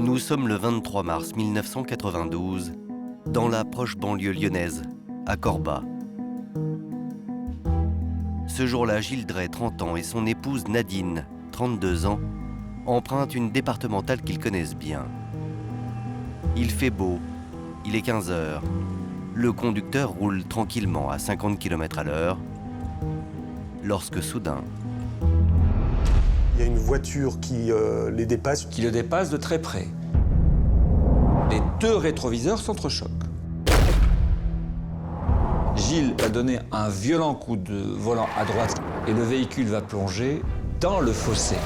Nous sommes le 23 mars 1992, dans la proche banlieue lyonnaise, à Corba. Ce jour-là, Gilles Drey, 30 ans, et son épouse Nadine, 32 ans, empruntent une départementale qu'ils connaissent bien. Il fait beau, il est 15 heures. Le conducteur roule tranquillement à 50 km/h, lorsque soudain... Il y a une voiture qui les dépasse. Qui le dépasse de très près. Les deux rétroviseurs s'entrechoquent. Gilles a donné un violent coup de volant à droite et le véhicule va plonger dans le fossé.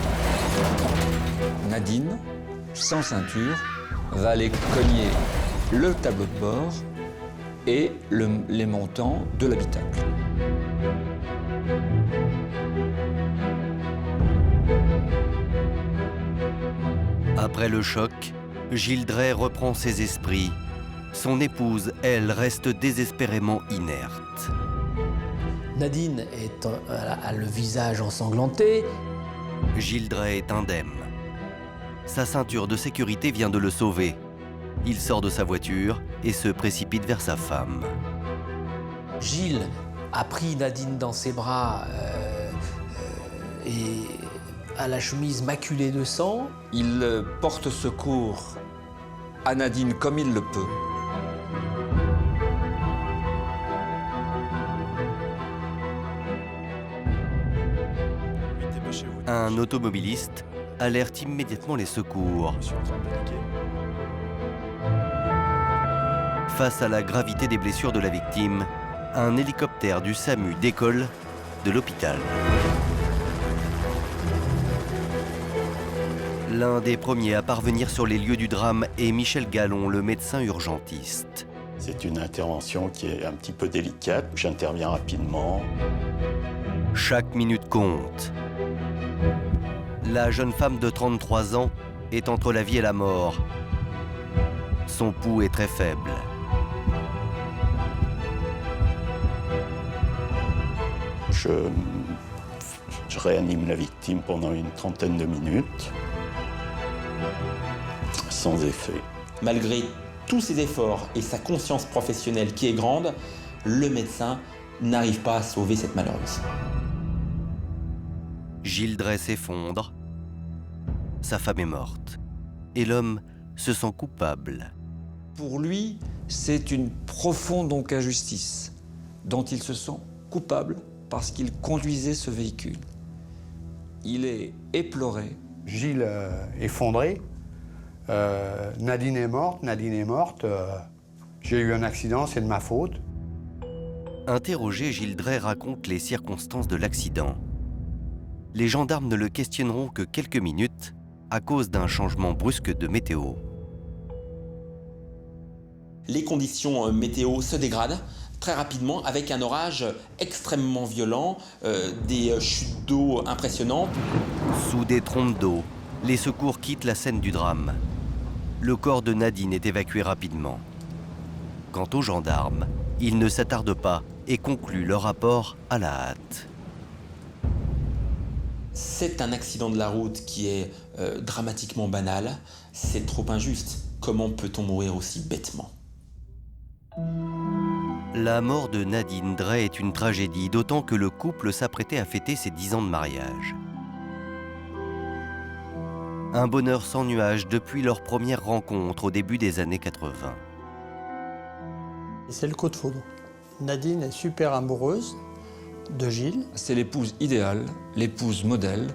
Nadine, sans ceinture, va aller cogner le tableau de bord et les montants de l'habitacle. Après le choc, Gilles Drey reprend ses esprits. Son épouse, elle, reste désespérément inerte. Nadine a le visage ensanglanté. Gilles Drey est indemne. Sa ceinture de sécurité vient de le sauver. Il sort de sa voiture et se précipite vers sa femme. Gilles a pris Nadine dans ses bras et a la chemise maculée de sang. Il porte secours à Nadine comme il le peut. Un automobiliste alerte immédiatement les secours. Face à la gravité des blessures de la victime, un hélicoptère du SAMU décolle de l'hôpital. L'un des premiers à parvenir sur les lieux du drame est Michel Gallon, le médecin urgentiste. C'est une intervention qui est un petit peu délicate. J'interviens rapidement. Chaque minute compte. La jeune femme de 33 ans est entre la vie et la mort. Son pouls est très faible. Je réanime la victime pendant une trentaine de minutes, sans effet. Malgré tous ses efforts et sa conscience professionnelle qui est grande, le médecin n'arrive pas à sauver cette malheureuse. Gilles Drey s'effondre. Sa femme est morte. Et l'homme se sent coupable. Pour lui, c'est une profonde donc injustice dont il se sent coupable parce qu'il conduisait ce véhicule. Il est éploré. Gilles effondré. Nadine est morte. J'ai eu un accident, c'est de ma faute. Interrogé, Gilles Drey raconte les circonstances de l'accident. Les gendarmes ne le questionneront que quelques minutes à cause d'un changement brusque de météo. Les conditions météo se dégradent très rapidement avec un orage extrêmement violent, des chutes d'eau impressionnantes. Sous des trompes d'eau, les secours quittent la scène du drame. Le corps de Nadine est évacué rapidement. Quant aux gendarmes, ils ne s'attardent pas et concluent leur rapport à la hâte. C'est un accident de la route qui est dramatiquement banal. C'est trop injuste. Comment peut-on mourir aussi bêtement ? La mort de Nadine Drey est une tragédie, d'autant que le couple s'apprêtait à fêter ses 10 ans de mariage. Un bonheur sans nuages depuis leur première rencontre au début des années 80. C'est le coup de foudre. Nadine est super amoureuse de Gilles. C'est l'épouse idéale, l'épouse modèle.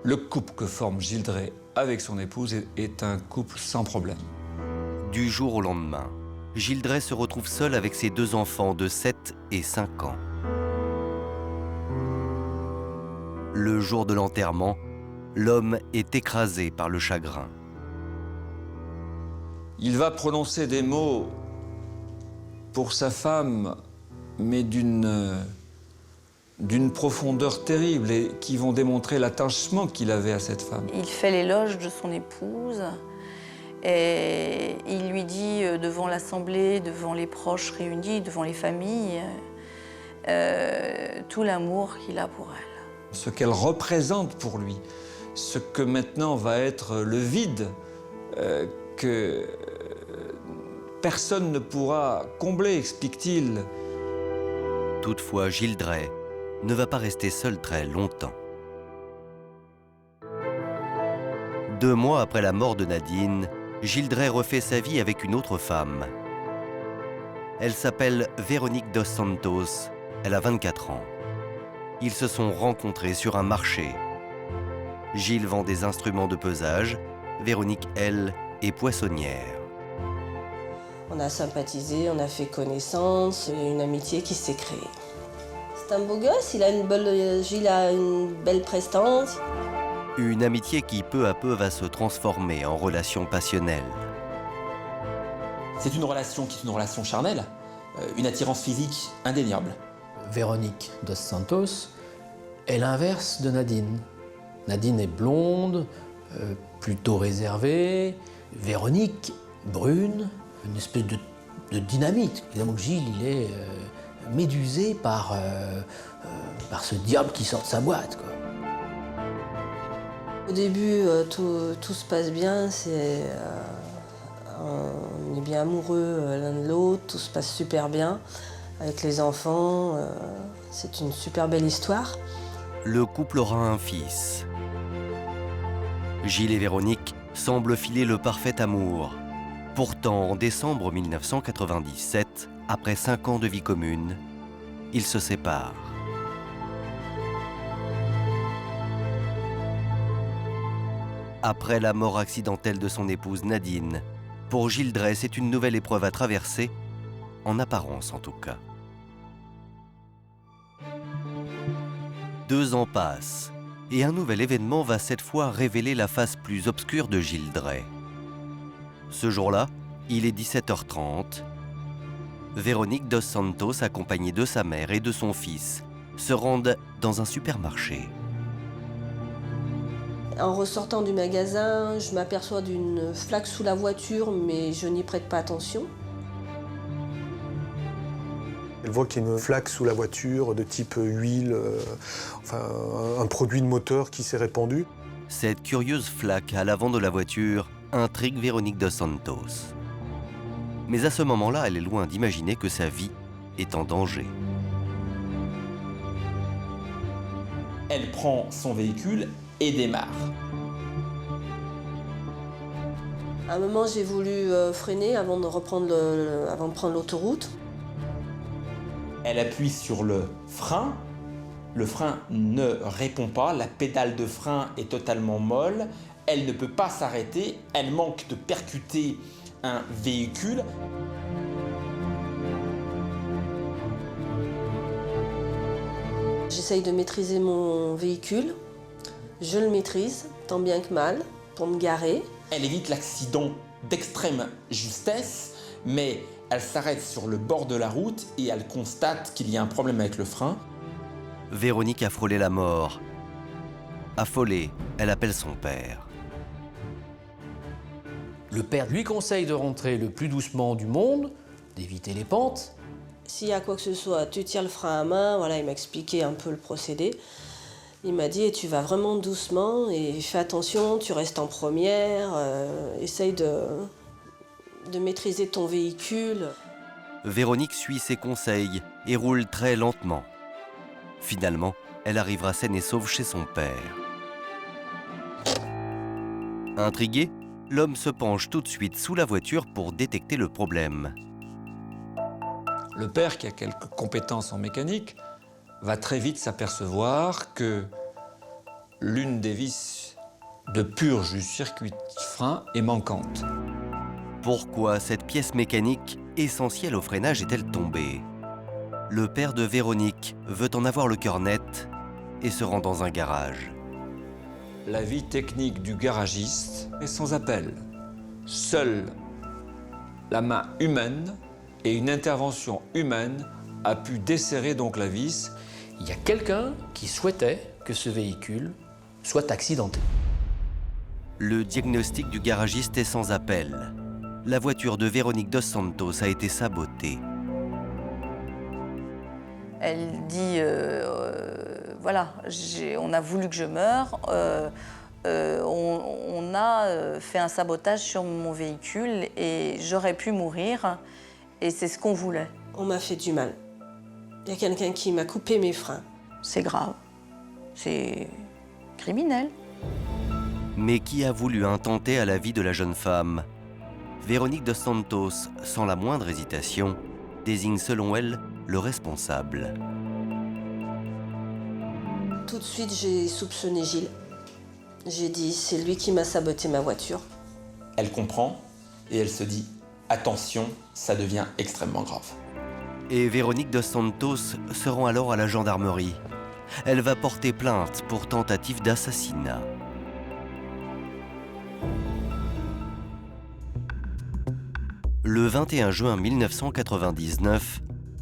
Le couple que forme Gilles Drey avec son épouse est un couple sans problème. Du jour au lendemain, Gilles Drey se retrouve seul avec ses deux enfants de 7 et 5 ans. Le jour de l'enterrement, l'homme est écrasé par le chagrin. Il va prononcer des mots pour sa femme, mais d'une profondeur terrible et qui vont démontrer l'attachement qu'il avait à cette femme. Il fait l'éloge de son épouse et il lui dit devant l'Assemblée, devant les proches réunis, devant les familles, tout l'amour qu'il a pour elle. Ce qu'elle représente pour lui, ce que maintenant va être le vide que personne ne pourra combler, explique-t-il. Toutefois, Gilles Drey ne va pas rester seul très longtemps. 2 mois après la mort de Nadine, Gilles Drey refait sa vie avec une autre femme. Elle s'appelle Véronique dos Santos, elle a 24 ans. Ils se sont rencontrés sur un marché. Gilles vend des instruments de pesage, Véronique, elle, est poissonnière. On a sympathisé, on a fait connaissance, il y a une amitié qui s'est créée. C'est un beau gosse, Gilles a une belle prestance. Une amitié qui peu à peu va se transformer en relation passionnelle. C'est une relation qui est une relation charnelle, une attirance physique indéniable. Véronique dos Santos est l'inverse de Nadine. Nadine est blonde, plutôt réservée. Véronique, brune, une espèce de dynamite. Évidemment, Gilles, il est médusé par ce diable qui sort de sa boîte, quoi. Au début, tout se passe bien, on est bien amoureux l'un de l'autre, tout se passe super bien. Avec les enfants, c'est une super belle histoire. Le couple aura un fils. Gilles et Véronique semblent filer le parfait amour. Pourtant, en décembre 1997, après 5 ans de vie commune, ils se séparent. Après la mort accidentelle de son épouse Nadine, pour Gilles Drey, c'est une nouvelle épreuve à traverser, en apparence en tout cas. 2 ans passent, et un nouvel événement va cette fois révéler la face plus obscure de Gilles Drey. Ce jour-là, il est 17h30. Véronique dos Santos, accompagnée de sa mère et de son fils, se rendent dans un supermarché. En ressortant du magasin, je m'aperçois d'une flaque sous la voiture, mais je n'y prête pas attention. Elle voit qu'il y a une flaque sous la voiture de type huile, un produit de moteur qui s'est répandu. Cette curieuse flaque à l'avant de la voiture intrigue Véronique dos Santos. Mais à ce moment-là, elle est loin d'imaginer que sa vie est en danger. Elle prend son véhicule et démarre. À un moment, j'ai voulu freiner avant de prendre l'autoroute. Elle appuie sur le frein ne répond pas, la pédale de frein est totalement molle, elle ne peut pas s'arrêter, elle manque de percuter un véhicule. J'essaye de maîtriser mon véhicule, je le maîtrise, tant bien que mal, pour me garer. Elle évite l'accident d'extrême justesse, mais elle s'arrête sur le bord de la route et elle constate qu'il y a un problème avec le frein. Véronique a frôlé la mort. Affolée, elle appelle son père. Le père lui conseille de rentrer le plus doucement du monde, d'éviter les pentes. S'il y a quoi que ce soit, tu tires le frein à main, voilà, il m'a expliqué un peu le procédé. Il m'a dit, tu vas vraiment doucement et fais attention, tu restes en première, essaye de maîtriser ton véhicule. Véronique suit ses conseils et roule très lentement. Finalement, elle arrivera saine et sauve chez son père. Intrigué, l'homme se penche tout de suite sous la voiture pour détecter le problème. Le père, qui a quelques compétences en mécanique, va très vite s'apercevoir que l'une des vis de purge du circuit de frein est manquante. Pourquoi cette pièce mécanique essentielle au freinage est-elle tombée? Le père de Véronique veut en avoir le cœur net et se rend dans un garage. La vie technique du garagiste est sans appel. Seule la main humaine et une intervention humaine a pu desserrer donc la vis. Il y a quelqu'un qui souhaitait que ce véhicule soit accidenté. Le diagnostic du garagiste est sans appel. La voiture de Véronique dos Santos a été sabotée. Elle dit, voilà, on a voulu que je meure, on a fait un sabotage sur mon véhicule et j'aurais pu mourir. Et c'est ce qu'on voulait. On m'a fait du mal. Il y a quelqu'un qui m'a coupé mes freins. C'est grave. C'est criminel. Mais qui a voulu intenter à la vie de la jeune femme? Véronique dos Santos, sans la moindre hésitation, désigne selon elle le responsable. Tout de suite, j'ai soupçonné Gilles. J'ai dit, c'est lui qui m'a saboté ma voiture. Elle comprend et elle se dit « Attention, ça devient extrêmement grave ». Et Véronique dos Santos se rend alors à la gendarmerie. Elle va porter plainte pour tentative d'assassinat. Le 21 juin 1999,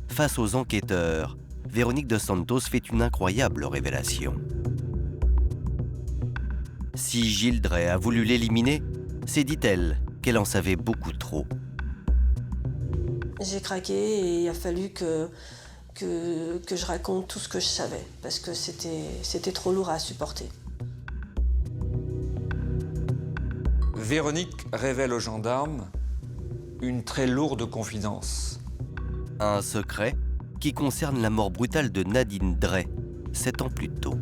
face aux enquêteurs, Véronique dos Santos fait une incroyable révélation. Si Gilles Drey a voulu l'éliminer, c'est, dit-elle, qu'elle en savait beaucoup trop. J'ai craqué et il a fallu que je raconte tout ce que je savais, parce que c'était trop lourd à supporter. Véronique révèle aux gendarmes une très lourde confidence. Un secret qui concerne la mort brutale de Nadine Drey, 7 ans plus tôt.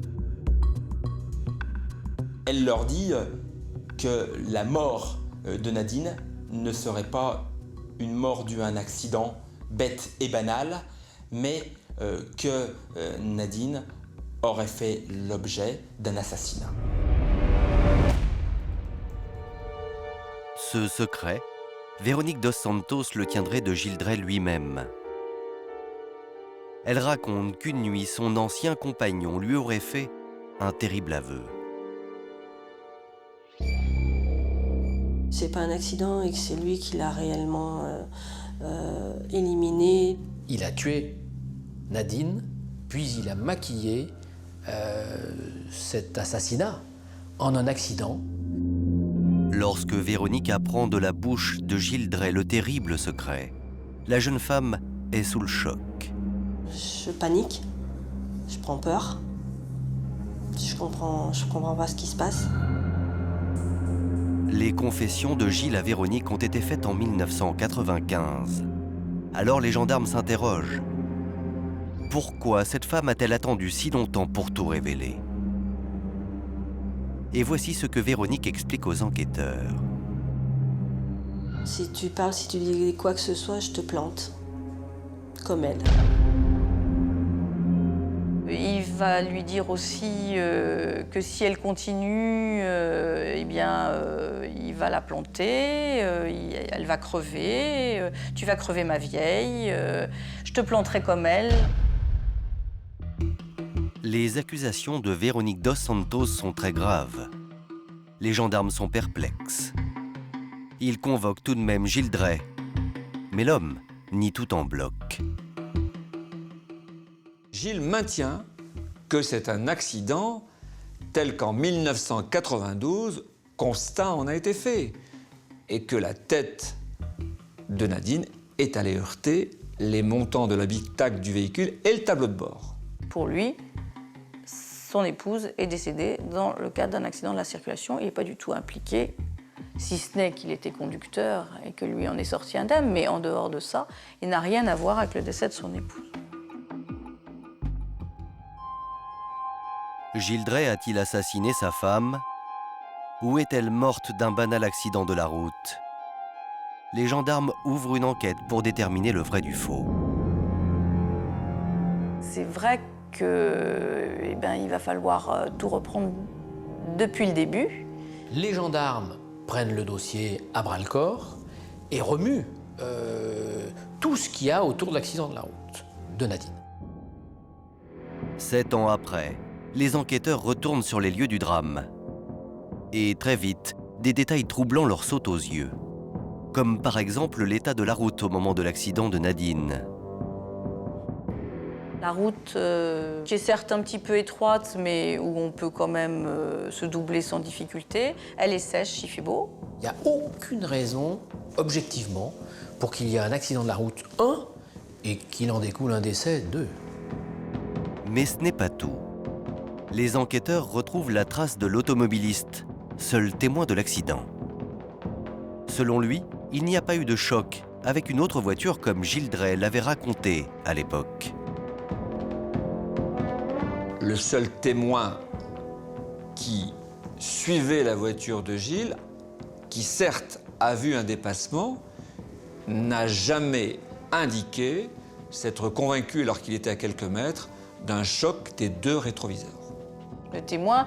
Elle leur dit que la mort de Nadine ne serait pas une mort due à un accident bête et banal, mais que Nadine aurait fait l'objet d'un assassinat. Ce secret, Véronique dos Santos le tiendrait de Gilles Drey lui-même. Elle raconte qu'une nuit, son ancien compagnon lui aurait fait un terrible aveu. C'est pas un accident et que c'est lui qui l'a réellement éliminé. Il a tué Nadine, puis il a maquillé cet assassinat en un accident. Lorsque Véronique apprend de la bouche de Gilles Drey le terrible secret, la jeune femme est sous le choc. Je panique, je prends peur, je comprends pas ce qui se passe. Les confessions de Gilles à Véronique ont été faites en 1995. Alors les gendarmes s'interrogent. Pourquoi cette femme a-t-elle attendu si longtemps pour tout révéler? Et voici ce que Véronique explique aux enquêteurs. Si tu parles, si tu dis quoi que ce soit, je te plante. Comme elle. Il va lui dire aussi que si elle continue, il va la planter, elle va crever, tu vas crever ma vieille, je te planterai comme elle. Les accusations de Véronique dos Santos sont très graves. Les gendarmes sont perplexes. Ils convoquent tout de même Gilles Drey. Mais l'homme nie tout en bloc. Gilles maintient que c'est un accident tel qu'en 1992, constat en a été fait et que la tête de Nadine est allée heurter les montants de l'habitacle du véhicule et le tableau de bord. Pour lui, son épouse est décédée dans le cadre d'un accident de la circulation. Il n'est pas du tout impliqué, si ce n'est qu'il était conducteur et que lui en est sorti indemne. Mais en dehors de ça, il n'a rien à voir avec le décès de son épouse. Gilles Drey a-t-il assassiné sa femme? Ou est-elle morte d'un banal accident de la route? Les gendarmes ouvrent une enquête pour déterminer le vrai du faux. C'est vrai qu'il va falloir tout reprendre depuis le début. Les gendarmes prennent le dossier à bras-le-corps et remuent tout ce qu'il y a autour de l'accident de la route de Nadine. 7 ans après, les enquêteurs retournent sur les lieux du drame. Et très vite, des détails troublants leur sautent aux yeux. Comme par exemple l'état de la route au moment de l'accident de Nadine. La route, qui est certes un petit peu étroite, mais où on peut quand même se doubler sans difficulté, elle est sèche, il fait beau. Il n'y a aucune raison, objectivement, pour qu'il y ait un accident de la route 1 et qu'il en découle un décès 2. Mais ce n'est pas tout. Les enquêteurs retrouvent la trace de l'automobiliste seul témoin de l'accident. Selon lui, il n'y a pas eu de choc avec une autre voiture comme Gilles Drey l'avait raconté à l'époque. Le seul témoin qui suivait la voiture de Gilles, qui certes a vu un dépassement, n'a jamais indiqué s'être convaincu, alors qu'il était à quelques mètres, d'un choc des deux rétroviseurs. Le témoin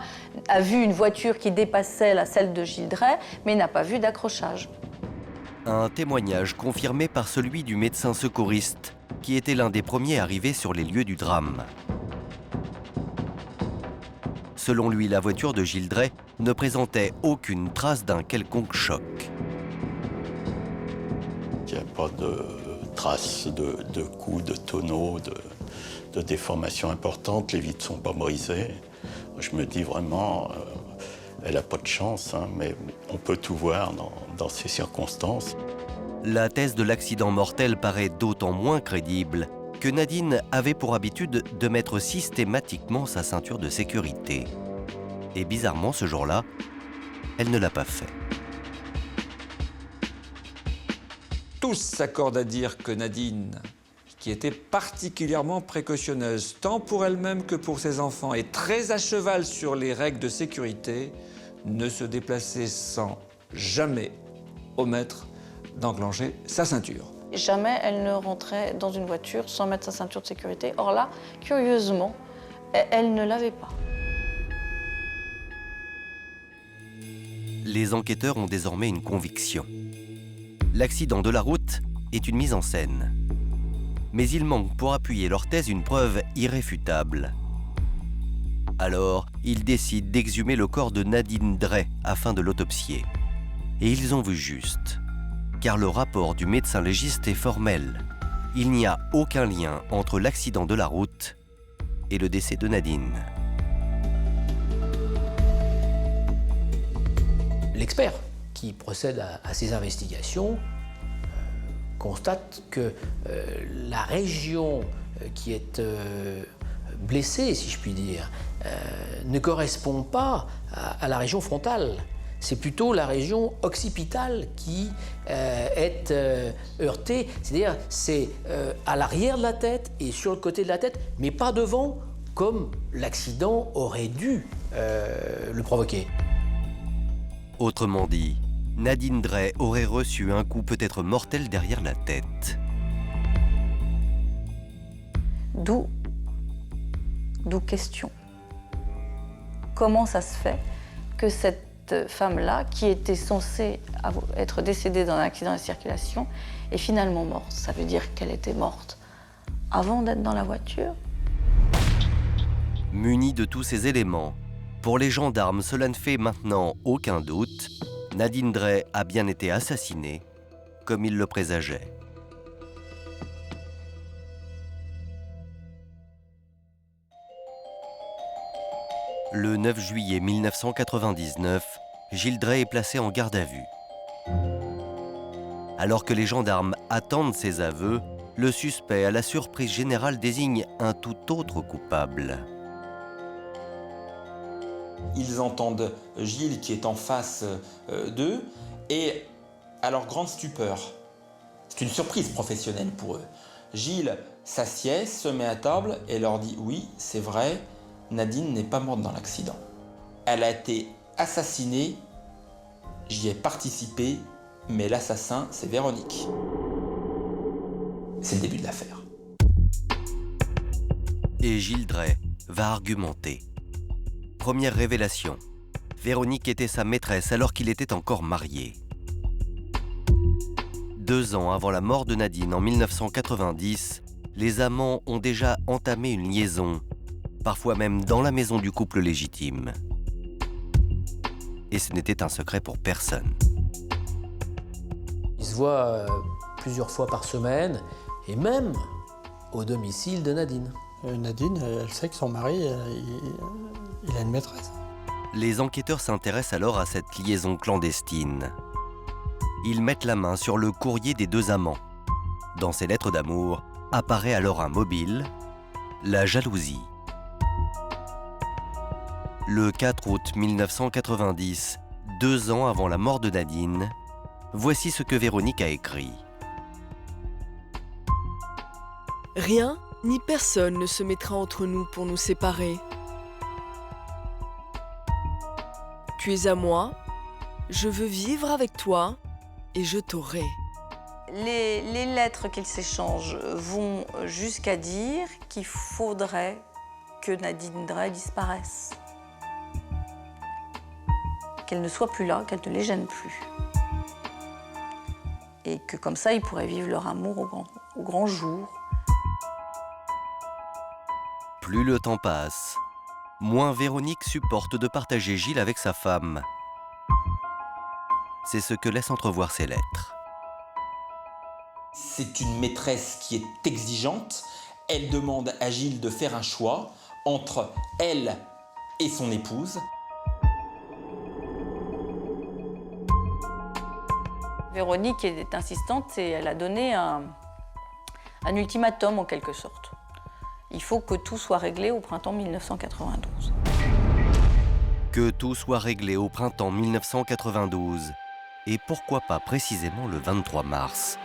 a vu une voiture qui dépassait celle de Gilles Drey, mais n'a pas vu d'accrochage. Un témoignage confirmé par celui du médecin secouriste, qui était l'un des premiers arrivés sur les lieux du drame. Selon lui, la voiture de Gilles Drey ne présentait aucune trace d'un quelconque choc. Il n'y a pas de traces de coups, de tonneaux, de déformations importantes. Les vitres ne sont pas brisées. Je me dis vraiment, elle n'a pas de chance, hein, mais on peut tout voir dans ces circonstances. La thèse de l'accident mortel paraît d'autant moins crédible que Nadine avait pour habitude de mettre systématiquement sa ceinture de sécurité. Et bizarrement, ce jour-là, elle ne l'a pas fait. Tous s'accordent à dire que Nadine, qui était particulièrement précautionneuse, tant pour elle-même que pour ses enfants, et très à cheval sur les règles de sécurité, ne se déplaçait sans jamais omettre d'enclencher sa ceinture. Jamais elle ne rentrait dans une voiture sans mettre sa ceinture de sécurité. Or là, curieusement, elle ne l'avait pas. Les enquêteurs ont désormais une conviction. L'accident de la route est une mise en scène. Mais il manque pour appuyer leur thèse une preuve irréfutable. Alors, ils décident d'exhumer le corps de Nadine Drey afin de l'autopsier. Et ils ont vu juste. Car le rapport du médecin légiste est formel. Il n'y a aucun lien entre l'accident de la route et le décès de Nadine. L'expert qui procède à ces investigations constate que la région qui est blessée, si je puis dire, ne correspond pas à la région frontale. C'est plutôt la région occipitale qui est heurtée, c'est-à-dire c'est à l'arrière de la tête et sur le côté de la tête, mais pas devant, comme l'accident aurait dû le provoquer. Autrement dit, Nadine Drey aurait reçu un coup peut-être mortel derrière la tête. D'où question. Comment ça se fait que cette femme-là, qui était censée être décédée dans un accident de circulation, est finalement morte? Ça veut dire qu'elle était morte avant d'être dans la voiture? Munie de tous ces éléments, pour les gendarmes, cela ne fait maintenant aucun doute. Nadine Drey a bien été assassinée, comme ils le présageaient. Le 9 juillet 1999, Gilles Drey est placé en garde à vue. Alors que les gendarmes attendent ses aveux, le suspect, à la surprise générale, désigne un tout autre coupable. Ils entendent Gilles qui est en face d'eux et à leur grande stupeur, c'est une surprise professionnelle pour eux. Gilles s'assied, se met à table et leur dit « Oui, c'est vrai, Nadine n'est pas morte dans l'accident. Elle a été assassinée, j'y ai participé, mais l'assassin, c'est Véronique. » C'est le début de l'affaire. Et Gilles Drey va argumenter. Première révélation, Véronique était sa maîtresse alors qu'il était encore marié. 2 ans avant la mort de Nadine en 1990, les amants ont déjà entamé une liaison, parfois même dans la maison du couple légitime. Et ce n'était un secret pour personne. Ils se voient plusieurs fois par semaine, et même au domicile de Nadine. Nadine, elle sait que son mari, il a une maîtresse. Les enquêteurs s'intéressent alors à cette liaison clandestine. Ils mettent la main sur le courrier des 2 amants. Dans ces lettres d'amour apparaît alors un mobile, la jalousie. Le 4 août 1990, 2 ans avant la mort de Nadine, voici ce que Véronique a écrit. Rien ni personne ne se mettra entre nous pour nous séparer. Tu es à moi, je veux vivre avec toi et je t'aurai. Les lettres qu'ils s'échangent vont jusqu'à dire qu'il faudrait que Nadine Drey disparaisse. Qu'elle ne soit plus là, qu'elle ne les gêne plus. Et que comme ça, ils pourraient vivre leur amour au grand jour. Plus le temps passe, moins Véronique supporte de partager Gilles avec sa femme. C'est ce que laissent entrevoir ces lettres. C'est une maîtresse qui est exigeante. Elle demande à Gilles de faire un choix entre elle et son épouse. Véronique est insistante et elle a donné un ultimatum en quelque sorte. Il faut que tout soit réglé au printemps 1992. Que tout soit réglé au printemps 1992. Et pourquoi pas précisément le 23 mars,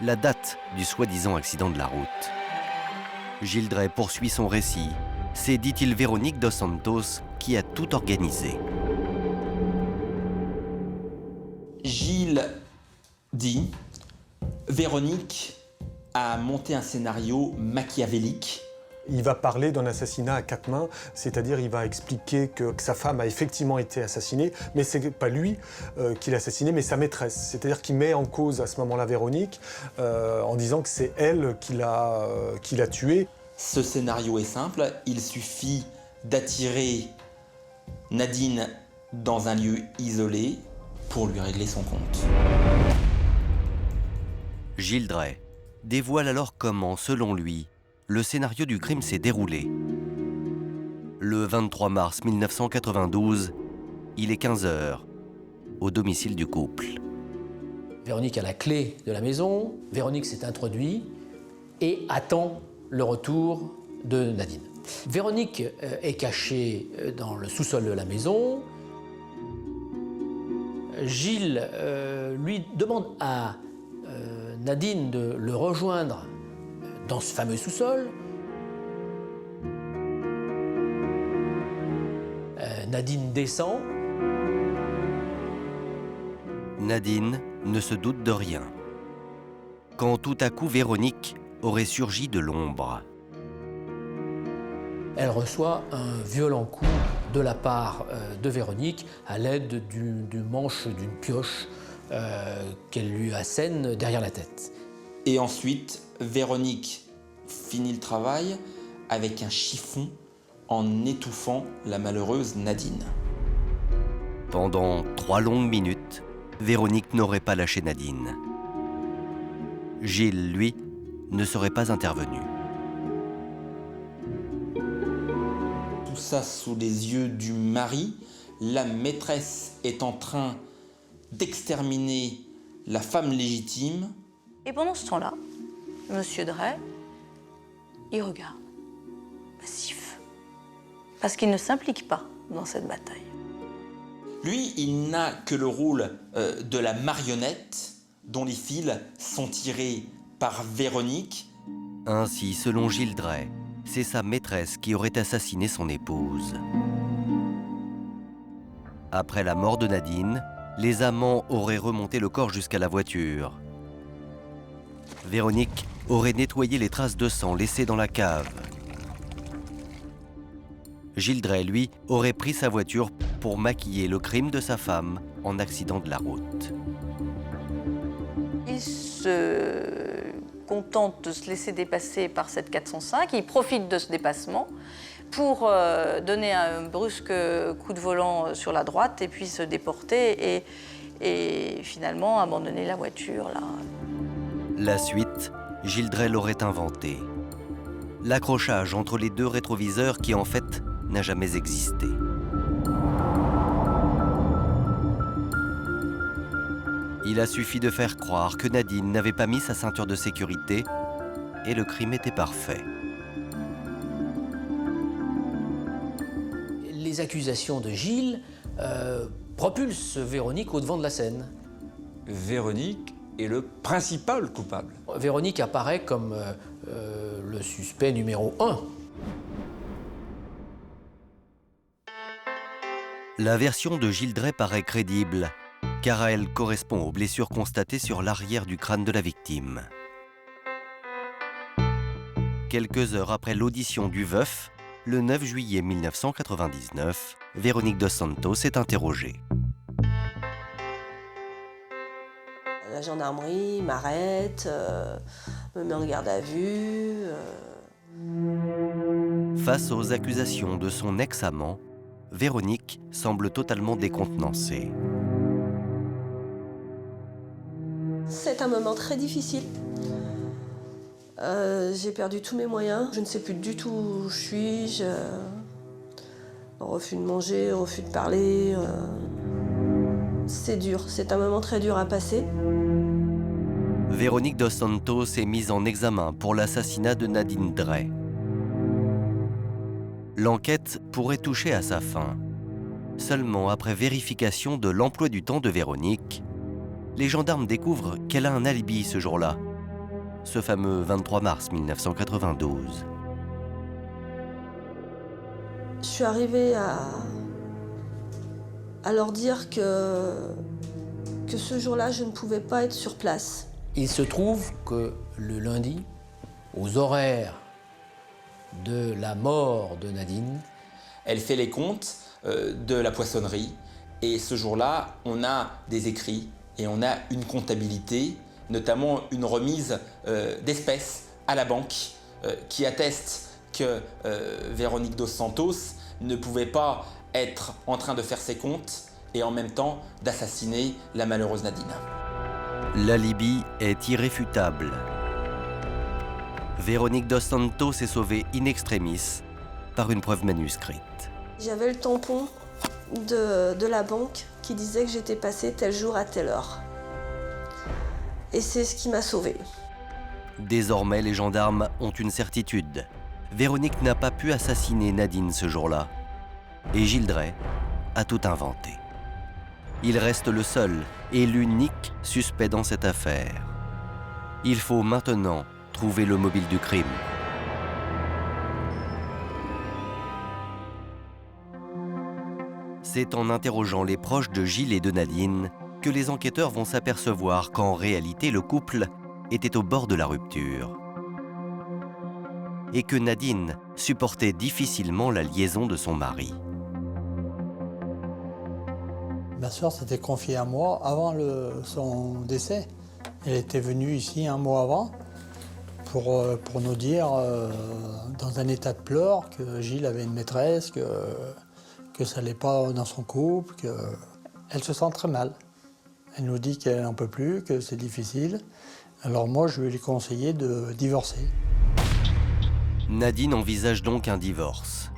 la date du soi-disant accident de la route. Gilles Drey poursuit son récit. C'est, dit-il, Véronique dos Santos qui a tout organisé. Gilles dit « Véronique a monté un scénario machiavélique ». Il va parler d'un assassinat à 4 mains, c'est-à-dire il va expliquer que sa femme a effectivement été assassinée, mais c'est pas lui qui l'a assassinée, mais sa maîtresse. C'est-à-dire qu'il met en cause à ce moment-là Véronique en disant que c'est elle qui l'a tuée. Ce scénario est simple, il suffit d'attirer Nadine dans un lieu isolé pour lui régler son compte. Gilles Drey dévoile alors comment, selon lui, le scénario du crime s'est déroulé. Le 23 mars 1992, il est 15h, au domicile du couple. Véronique a la clé de la maison, Véronique s'est introduite et attend le retour de Nadine. Véronique est cachée dans le sous-sol de la maison. Gilles lui demande à Nadine de le rejoindre dans ce fameux sous-sol. Nadine descend. Nadine ne se doute de rien. Quand tout à coup Véronique aurait surgi de l'ombre. Elle reçoit un violent coup de la part de Véronique à l'aide du manche d'une pioche qu'elle lui assène derrière la tête. Et ensuite, Véronique finit le travail avec un chiffon en étouffant la malheureuse Nadine. Pendant 3 longues minutes, Véronique n'aurait pas lâché Nadine. Gilles, lui, ne serait pas intervenu. Tout ça sous les yeux du mari. La maîtresse est en train d'exterminer la femme légitime. Et pendant ce temps-là, Monsieur Drey, il regarde, passif, parce qu'il ne s'implique pas dans cette bataille. Lui, il n'a que le rôle de la marionnette dont les fils sont tirés par Véronique. Ainsi, selon Gilles Drey, c'est sa maîtresse qui aurait assassiné son épouse. Après la mort de Nadine, les amants auraient remonté le corps jusqu'à la voiture. Véronique aurait nettoyé les traces de sang laissées dans la cave. Gilles Drey, lui, aurait pris sa voiture pour maquiller le crime de sa femme en accident de la route. Il se contente de se laisser dépasser par cette 405, il profite de ce dépassement pour donner un brusque coup de volant sur la droite et puis se déporter et finalement abandonner la voiture là. La suite, Gilles Drey l'aurait inventé. L'accrochage entre les 2 rétroviseurs qui, en fait, n'a jamais existé. Il a suffi de faire croire que Nadine n'avait pas mis sa ceinture de sécurité et le crime était parfait. Les accusations de Gilles propulse Véronique au devant de la scène. Véronique est le principal coupable. Véronique apparaît comme le suspect numéro 1. La version de Gilles Drey paraît crédible, car elle correspond aux blessures constatées sur l'arrière du crâne de la victime. Quelques heures après l'audition du veuf, le 9 juillet 1999, Véronique dos Santos est interrogée. La gendarmerie m'arrête, me met en garde à vue. Face aux accusations de son ex-amant, Véronique semble totalement décontenancée. C'est un moment très difficile. J'ai perdu tous mes moyens. Je ne sais plus du tout où je suis. Refus de manger, refus de parler. C'est dur. C'est un moment très dur à passer. Véronique dos Santos est mise en examen pour l'assassinat de Nadine Drey. L'enquête pourrait toucher à sa fin. Seulement après vérification de l'emploi du temps de Véronique, les gendarmes découvrent qu'elle a un alibi ce jour-là, ce fameux 23 mars 1992. Je suis arrivée à leur dire que ce jour-là, je ne pouvais pas être sur place. Il se trouve que le lundi, aux horaires de la mort de Nadine, Elle fait les comptes de la poissonnerie et ce jour-là, on a des écrits et on a une comptabilité, notamment une remise d'espèces à la banque qui atteste que Véronique dos Santos ne pouvait pas être en train de faire ses comptes et en même temps d'assassiner la malheureuse Nadine. L'alibi est irréfutable. Véronique dos Santos est sauvée in extremis par une preuve manuscrite. J'avais le tampon de la banque qui disait que j'étais passée tel jour à telle heure. Et c'est ce qui m'a sauvée. Désormais, les gendarmes ont une certitude. Véronique n'a pas pu assassiner Nadine ce jour-là. Et Gilles Drey a tout inventé. Il reste le seul et l'unique suspect dans cette affaire. Il faut maintenant trouver le mobile du crime. C'est en interrogeant les proches de Gilles et de Nadine que les enquêteurs vont s'apercevoir qu'en réalité, le couple était au bord de la rupture. Et que Nadine supportait difficilement la liaison de son mari. Ma soeur s'était confiée à moi avant son décès. Elle était venue ici un mois avant pour nous dire, dans un état de pleurs, que Gilles avait une maîtresse, que ça n'allait pas dans son couple, qu'elle se sent très mal. Elle nous dit qu'elle n'en peut plus, que c'est difficile. Alors moi, je lui ai conseillé de divorcer. Nadine envisage donc un divorce.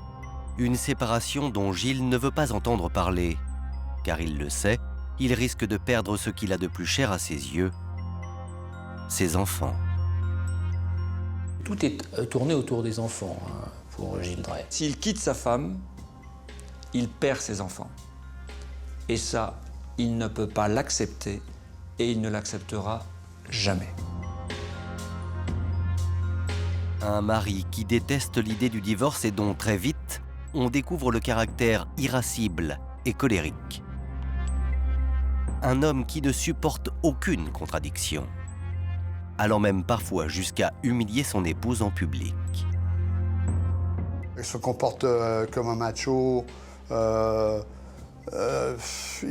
Une séparation dont Gilles ne veut pas entendre parler. Car il le sait, il risque de perdre ce qu'il a de plus cher à ses yeux, ses enfants. tout est tourné autour des enfants pour Gilles Drey. S'il quitte sa femme, il perd ses enfants. Et ça, il ne peut pas l'accepter et il ne l'acceptera jamais. Un mari qui déteste l'idée du divorce et dont, très vite, on découvre le caractère irascible et colérique. Un homme qui ne supporte aucune contradiction, allant même parfois jusqu'à humilier son épouse en public. Il se comporte comme un macho, il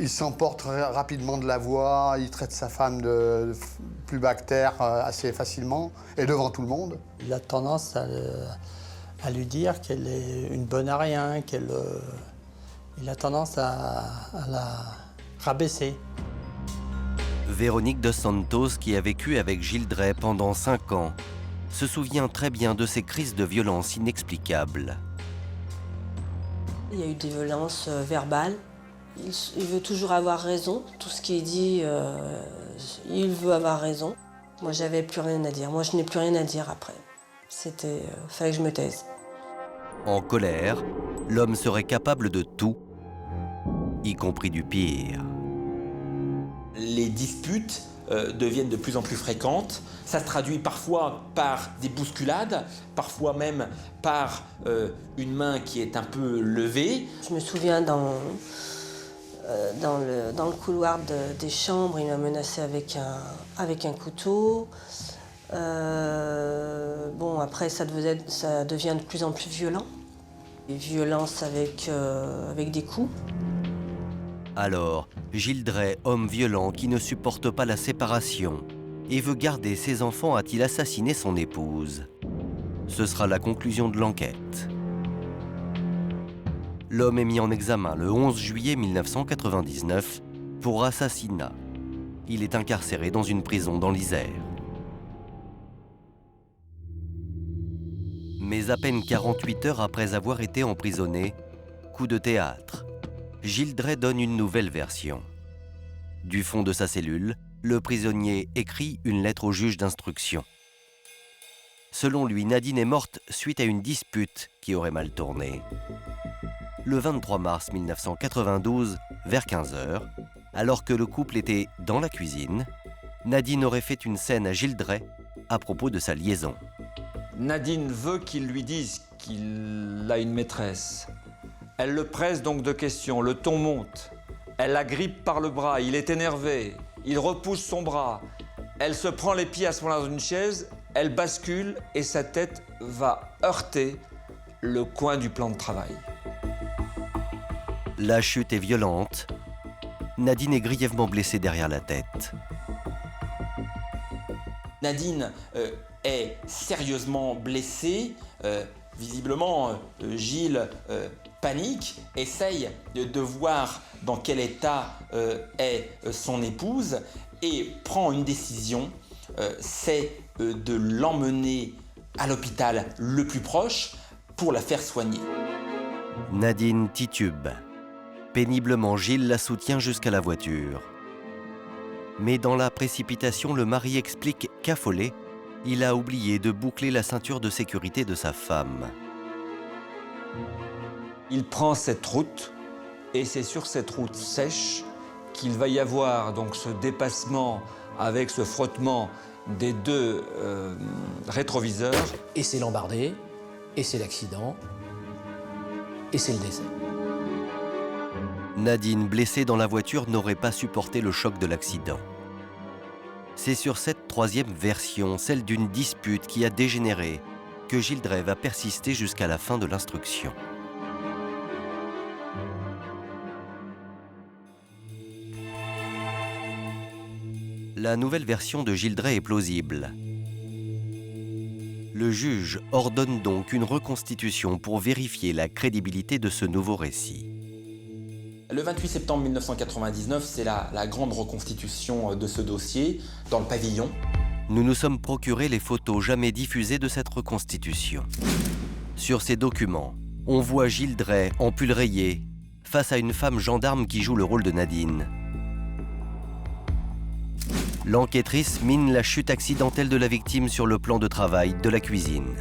s'emporte rapidement de la voix, il traite sa femme de plus bactère assez facilement et devant tout le monde. Il a tendance à lui dire qu'elle est une bonne à rien, il a tendance à la rabaisser. Véronique dos Santos, qui a vécu avec Gilles Drey pendant 5 ans, se souvient très bien de ces crises de violence inexplicables. Il y a eu des violences verbales. Il veut toujours avoir raison. Tout ce qui est dit, il veut avoir raison. Moi, j'avais plus rien à dire. Moi, je n'ai plus rien à dire après. Fallait que je me taise. En colère, l'homme serait capable de tout, y compris du pire. Les disputes deviennent de plus en plus fréquentes. Ça se traduit parfois par des bousculades, parfois même par une main qui est un peu levée. Je me souviens dans le couloir des chambres, il m'a menacé avec un couteau. Bon, après, ça devient de plus en plus violent. Et violence avec des coups. Alors, Gilles Drey, homme violent qui ne supporte pas la séparation et veut garder ses enfants, a-t-il assassiné son épouse? Ce sera la conclusion de l'enquête. L'homme est mis en examen le 11 juillet 1999 pour assassinat. Il est incarcéré dans une prison dans l'Isère. Mais à peine 48 heures après avoir été emprisonné, coup de théâtre, Gilles Drey donne une nouvelle version. Du fond de sa cellule, le prisonnier écrit une lettre au juge d'instruction. Selon lui, Nadine est morte suite à une dispute qui aurait mal tourné. Le 23 mars 1992, vers 15 h, alors que le couple était dans la cuisine, Nadine aurait fait une scène à Gilles Drey à propos de sa liaison. Nadine veut qu'il lui dise qu'il a une maîtresse. Elle le presse donc de questions, le ton monte. Elle la grippe par le bras, il est énervé, il repousse son bras. Elle se prend les pieds à ce moment-là dans une chaise, elle bascule et sa tête va heurter le coin du plan de travail. La chute est violente. Nadine est grièvement blessée derrière la tête. Nadine est sérieusement blessée. Visiblement, Gilles panique, essaye de voir dans quel état est son épouse et prend une décision, c'est de l'emmener à l'hôpital le plus proche pour la faire soigner. Nadine titube. Péniblement, Gilles la soutient jusqu'à la voiture. Mais dans la précipitation, le mari explique qu'affolé, il a oublié de boucler la ceinture de sécurité de sa femme. Il prend cette route et c'est sur cette route sèche qu'il va y avoir donc ce dépassement avec ce frottement des deux rétroviseurs. Et c'est l'embardé, et c'est l'accident, et c'est le décès. Nadine, blessée dans la voiture, n'aurait pas supporté le choc de l'accident. C'est sur cette troisième version, celle d'une dispute qui a dégénéré, que Gilles Drey va persister jusqu'à la fin de l'instruction. La nouvelle version de Gilles Drey est plausible. Le juge ordonne donc une reconstitution pour vérifier la crédibilité de ce nouveau récit. Le 28 septembre 1999, c'est la grande reconstitution de ce dossier dans le pavillon. Nous nous sommes procuré les photos jamais diffusées de cette reconstitution. Sur ces documents, on voit Gilles Drey en pull rayé, face à une femme gendarme qui joue le rôle de Nadine. L'enquêtrice mine la chute accidentelle de la victime sur le plan de travail de la cuisine.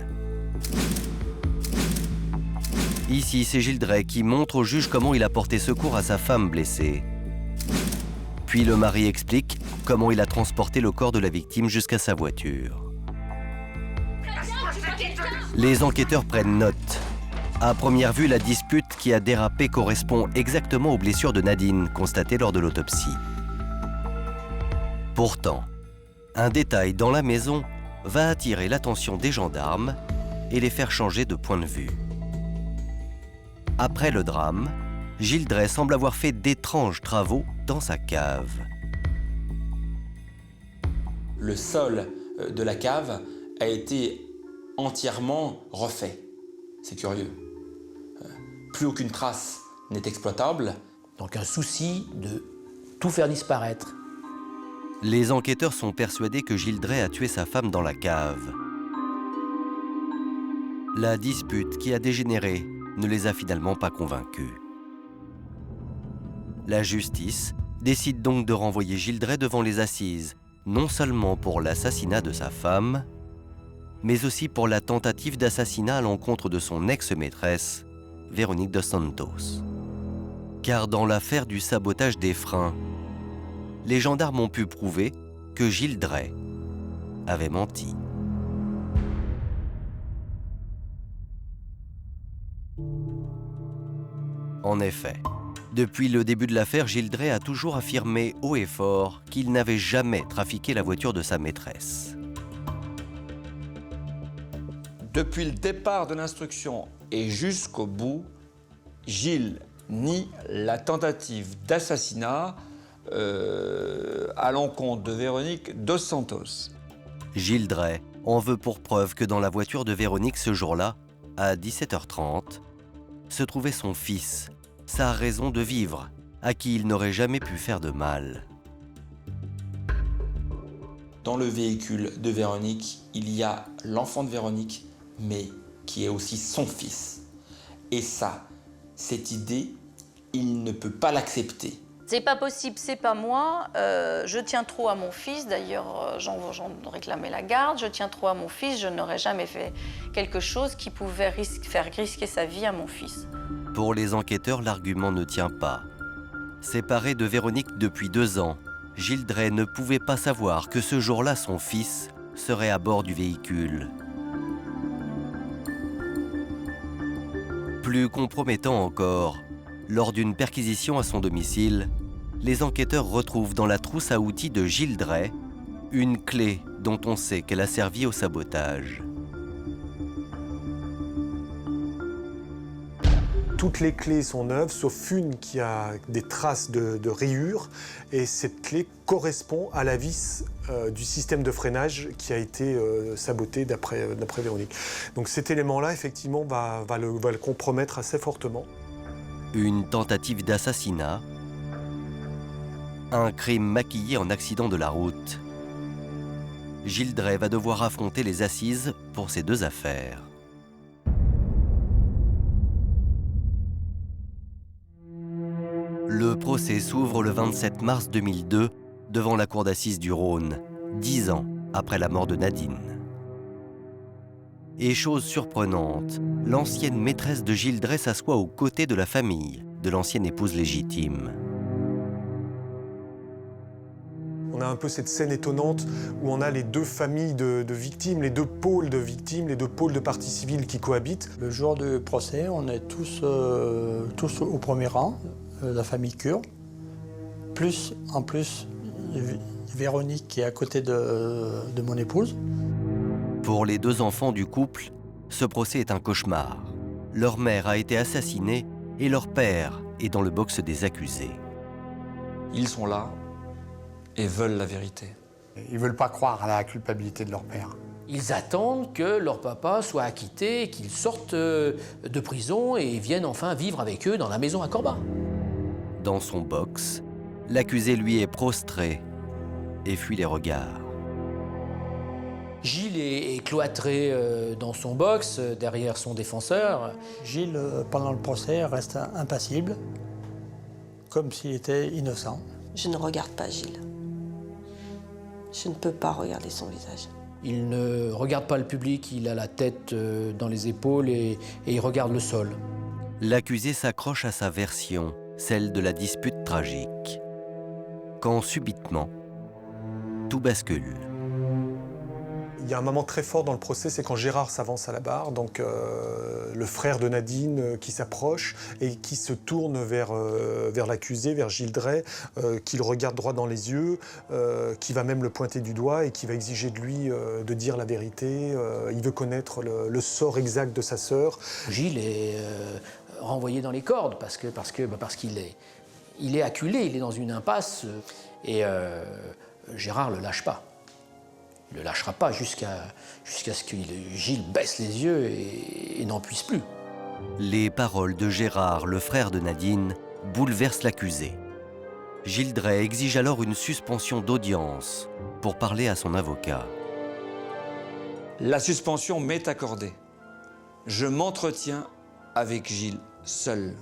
Ici, c'est Gilles Drey qui montre au juge comment il a porté secours à sa femme blessée. Puis le mari explique comment il a transporté le corps de la victime jusqu'à sa voiture. Les enquêteurs prennent note. À première vue, la dispute qui a dérapé correspond exactement aux blessures de Nadine constatées lors de l'autopsie. Pourtant, un détail dans la maison va attirer l'attention des gendarmes et les faire changer de point de vue. Après le drame, Gilles Drey semble avoir fait d'étranges travaux dans sa cave. Le sol de la cave a été entièrement refait. C'est curieux. Plus aucune trace n'est exploitable. Donc un souci de tout faire disparaître. Les enquêteurs sont persuadés que Gilles Drey a tué sa femme dans la cave. La dispute qui a dégénéré ne les a finalement pas convaincus. La justice décide donc de renvoyer Gilles Drey devant les assises, non seulement pour l'assassinat de sa femme, mais aussi pour la tentative d'assassinat à l'encontre de son ex-maîtresse, Véronique dos Santos. Car dans l'affaire du sabotage des freins, les gendarmes ont pu prouver que Gilles Drey avait menti. En effet, depuis le début de l'affaire, Gilles Drey a toujours affirmé haut et fort qu'il n'avait jamais trafiqué la voiture de sa maîtresse. Depuis le départ de l'instruction et jusqu'au bout, Gilles nie la tentative d'assassinat à l'encontre de Véronique Dos Santos. Gilles Drey en veut pour preuve que dans la voiture de Véronique ce jour-là, à 17h30, se trouvait son fils, sa raison de vivre, à qui il n'aurait jamais pu faire de mal. Dans le véhicule de Véronique, il y a l'enfant de Véronique, mais qui est aussi son fils. Et ça, cette idée, il ne peut pas l'accepter. C'est pas possible, c'est pas moi. Je tiens trop à mon fils. D'ailleurs, j'en réclamais la garde. Je tiens trop à mon fils. Je n'aurais jamais fait quelque chose qui pouvait faire risquer sa vie à mon fils. Pour les enquêteurs, l'argument ne tient pas. Séparé de Véronique depuis 2 ans, Gilles Drey ne pouvait pas savoir que ce jour-là, son fils serait à bord du véhicule. Plus compromettant encore, lors d'une perquisition à son domicile, les enquêteurs retrouvent dans la trousse à outils de Gilles Drey une clé dont on sait qu'elle a servi au sabotage. Toutes les clés sont neuves, sauf une qui a des traces de rayures. Et cette clé correspond à la vis du système de freinage qui a été saboté d'après Véronique. Donc cet élément-là, effectivement, va le compromettre assez fortement. Une tentative d'assassinat, un crime maquillé en accident de la route. Gilles Drey va devoir affronter les assises pour ces 2 affaires. Le procès s'ouvre le 27 mars 2002 devant la cour d'assises du Rhône, 10 ans après la mort de Nadine. Et chose surprenante, l'ancienne maîtresse de Gilles Drey s'assoit aux côtés de la famille de l'ancienne épouse légitime. On a un peu cette scène étonnante où on a les 2 familles de victimes, les 2 pôles de victimes, les 2 pôles de partie civile qui cohabitent. Le jour du procès, on est tous au premier rang, la famille Cure, en plus Véronique qui est à côté de mon épouse. Pour les 2 enfants du couple, ce procès est un cauchemar. Leur mère a été assassinée et leur père est dans le box des accusés. Ils sont là et veulent la vérité. Ils ne veulent pas croire à la culpabilité de leur père. Ils attendent que leur papa soit acquitté, qu'il sorte de prison et vienne enfin vivre avec eux dans la maison à Corba. Dans son box, l'accusé lui est prostré et fuit les regards. Gilles est cloîtré dans son box, derrière son défenseur. Gilles, pendant le procès, reste impassible, comme s'il était innocent. Je ne regarde pas Gilles. Je ne peux pas regarder son visage. Il ne regarde pas le public, il a la tête dans les épaules et il regarde le sol. L'accusé s'accroche à sa version, celle de la dispute tragique. Quand subitement, tout bascule. Il y a un moment très fort dans le procès, c'est quand Gérard s'avance à la barre, donc le frère de Nadine qui s'approche et qui se tourne vers l'accusé, vers Gilles Drey, qui le regarde droit dans les yeux, qui va même le pointer du doigt et qui va exiger de lui de dire la vérité. Il veut connaître le sort exact de sa sœur. Gilles est renvoyé dans les cordes parce qu'il est acculé, il est dans une impasse et Gérard ne le lâche pas. Il ne le lâchera pas jusqu'à ce que Gilles baisse les yeux et n'en puisse plus. Les paroles de Gérard, le frère de Nadine, bouleversent l'accusé. Gilles Drey exige alors une suspension d'audience pour parler à son avocat. La suspension m'est accordée. Je m'entretiens avec Gilles seul.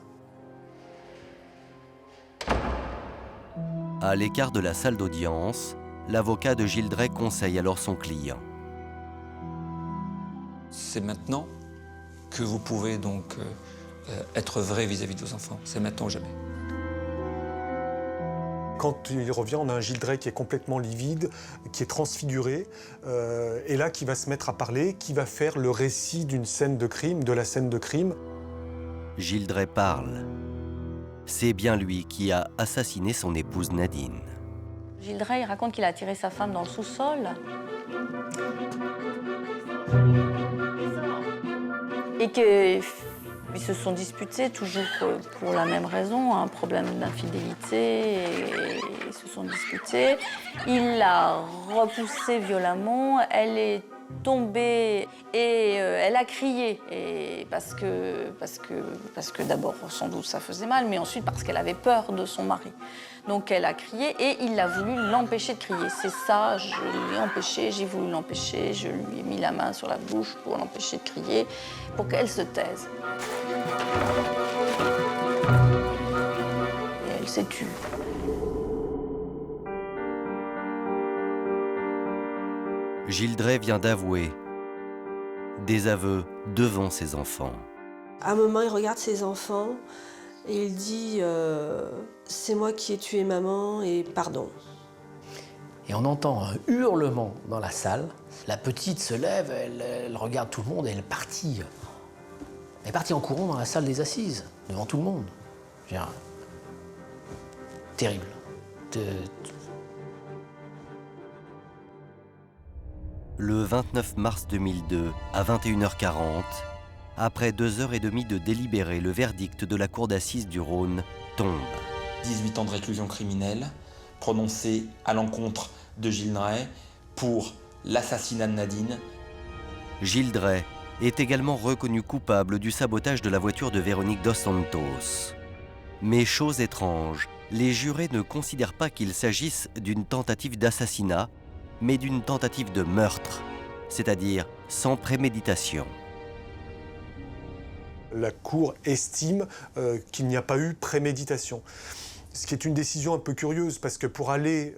À l'écart de la salle d'audience, l'avocat de Gilles Drey conseille alors son client. C'est maintenant que vous pouvez donc être vrai vis-à-vis de vos enfants. C'est maintenant ou jamais. quand il revient, on a un Gilles Drey qui est complètement livide, qui est transfiguré, et là qui va se mettre à parler, qui va faire le récit d'une scène de crime, de la scène de crime. Gilles Drey parle. C'est bien lui qui a assassiné son épouse Nadine. Gilles Drey raconte qu'il a attiré sa femme dans le sous-sol. Et qu'ils se sont disputés toujours pour la même raison, un problème d'infidélité. Et ils se sont disputés. Il l'a repoussée violemment. Elle est tombée et elle a crié. Et parce que d'abord, sans doute, ça faisait mal, mais ensuite parce qu'elle avait peur de son mari. Donc elle a crié et il a voulu l'empêcher de crier. C'est ça, je l'ai empêché, j'ai voulu l'empêcher, je lui ai mis la main sur la bouche pour l'empêcher de crier, pour qu'elle se taise. Et elle s'est tue. Gilles Drey vient d'avouer. Des aveux devant ses enfants. À un moment, il regarde ses enfants et il dit c'est moi qui ai tué maman et pardon. Et on entend un hurlement dans la salle. La petite se lève, elle regarde tout le monde et elle est partie. Elle est partie en courant dans la salle des assises, devant tout le monde. Je veux dire, terrible. Le 29 mars 2002, à 21h40, après 2h30 de délibéré, le verdict de la cour d'assises du Rhône tombe. 18 ans de réclusion criminelle prononcés à l'encontre de Gilles Drey pour l'assassinat de Nadine. Gilles Drey est également reconnu coupable du sabotage de la voiture de Véronique Dos Santos. Mais chose étrange, les jurés ne considèrent pas qu'il s'agisse d'une tentative d'assassinat, mais d'une tentative de meurtre, c'est-à-dire sans préméditation. La Cour estime qu'il n'y a pas eu préméditation. Ce qui est une décision un peu curieuse, parce que pour aller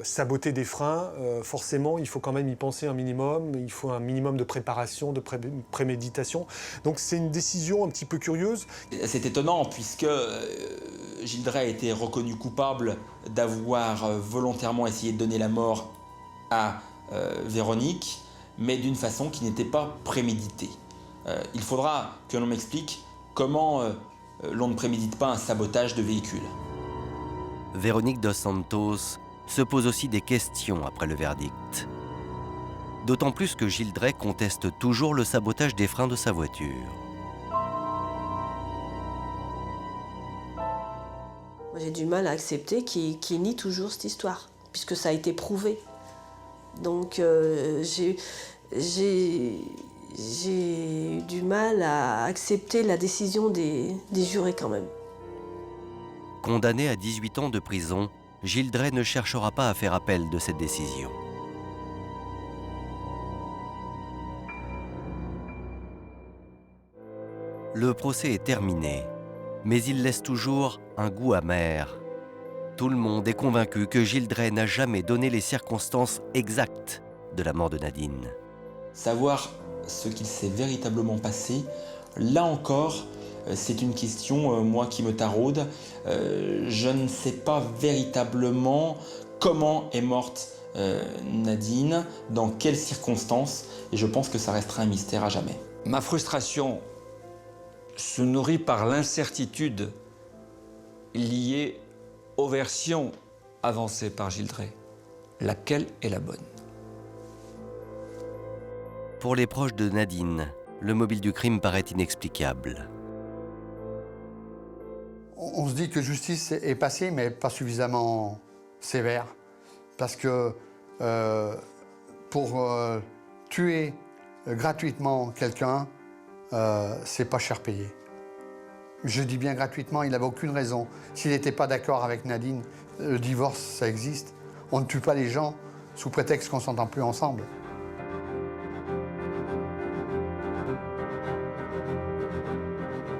saboter des freins, forcément, il faut quand même y penser un minimum, il faut un minimum de préparation, de préméditation. Donc c'est une décision un petit peu curieuse. C'est étonnant, puisque Gilles Drey a été reconnu coupable d'avoir volontairement essayé de donner la mort à Véronique, mais d'une façon qui n'était pas préméditée. Il faudra que l'on m'explique comment l'on ne prémédite pas un sabotage de véhicule. Véronique Dos Santos se pose aussi des questions après le verdict. D'autant plus que Gilles Drey conteste toujours le sabotage des freins de sa voiture. J'ai du mal à accepter qu'il nie toujours cette histoire, puisque ça a été prouvé. Donc j'ai du mal à accepter la décision des jurés quand même. Condamné à 18 ans de prison, Gilles Drey ne cherchera pas à faire appel de cette décision. Le procès est terminé, mais il laisse toujours un goût amer. Tout le monde est convaincu que Gilles Drey n'a jamais donné les circonstances exactes de la mort de Nadine. Savoir ce qu'il s'est véritablement passé, là encore, c'est une question, moi, qui me taraude. Je ne sais pas véritablement comment est morte Nadine, dans quelles circonstances, et je pense que ça restera un mystère à jamais. Ma frustration se nourrit par l'incertitude liée aux versions avancées par Gilles Drey. Laquelle est la bonne ? Pour les proches de Nadine, le mobile du crime paraît inexplicable. On se dit que justice est passée, mais pas suffisamment sévère. Parce que pour tuer gratuitement quelqu'un, c'est pas cher payé. Je dis bien gratuitement, il n'avait aucune raison. S'il n'était pas d'accord avec Nadine, le divorce, ça existe. On ne tue pas les gens sous prétexte qu'on ne s'entend plus ensemble.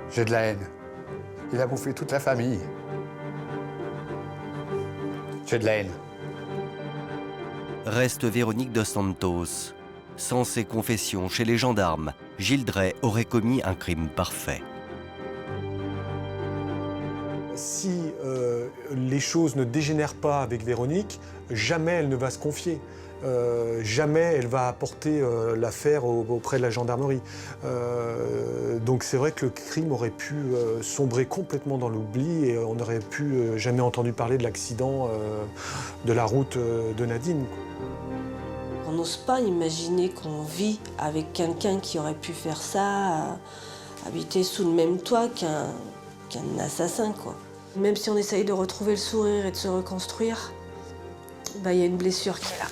J'ai de la haine. Il a bouffé toute la famille. J'ai de la haine. Reste Véronique Dos Santos. Sans ses confessions chez les gendarmes, Gilles Drey aurait commis un crime parfait. Si les choses ne dégénèrent pas avec Véronique, jamais elle ne va se confier. Jamais elle va apporter l'affaire auprès de la gendarmerie. Donc c'est vrai que le crime aurait pu sombrer complètement dans l'oubli et on n'aurait pu jamais entendu parler de l'accident de la route de Nadine. On n'ose pas imaginer qu'on vit avec quelqu'un qui aurait pu faire ça, habiter sous le même toit qu'un assassin, quoi. Même si on essaye de retrouver le sourire et de se reconstruire, bah, y a une blessure qui est là.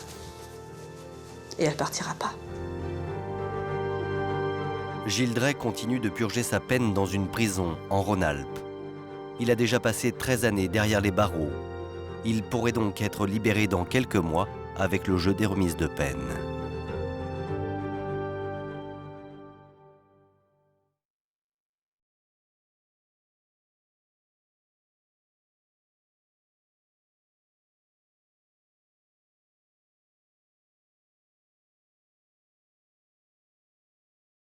Et elle partira pas. Gilles Drey continue de purger sa peine dans une prison en Rhône-Alpes. Il a déjà passé 13 années derrière les barreaux. Il pourrait donc être libéré dans quelques mois avec le jeu des remises de peine.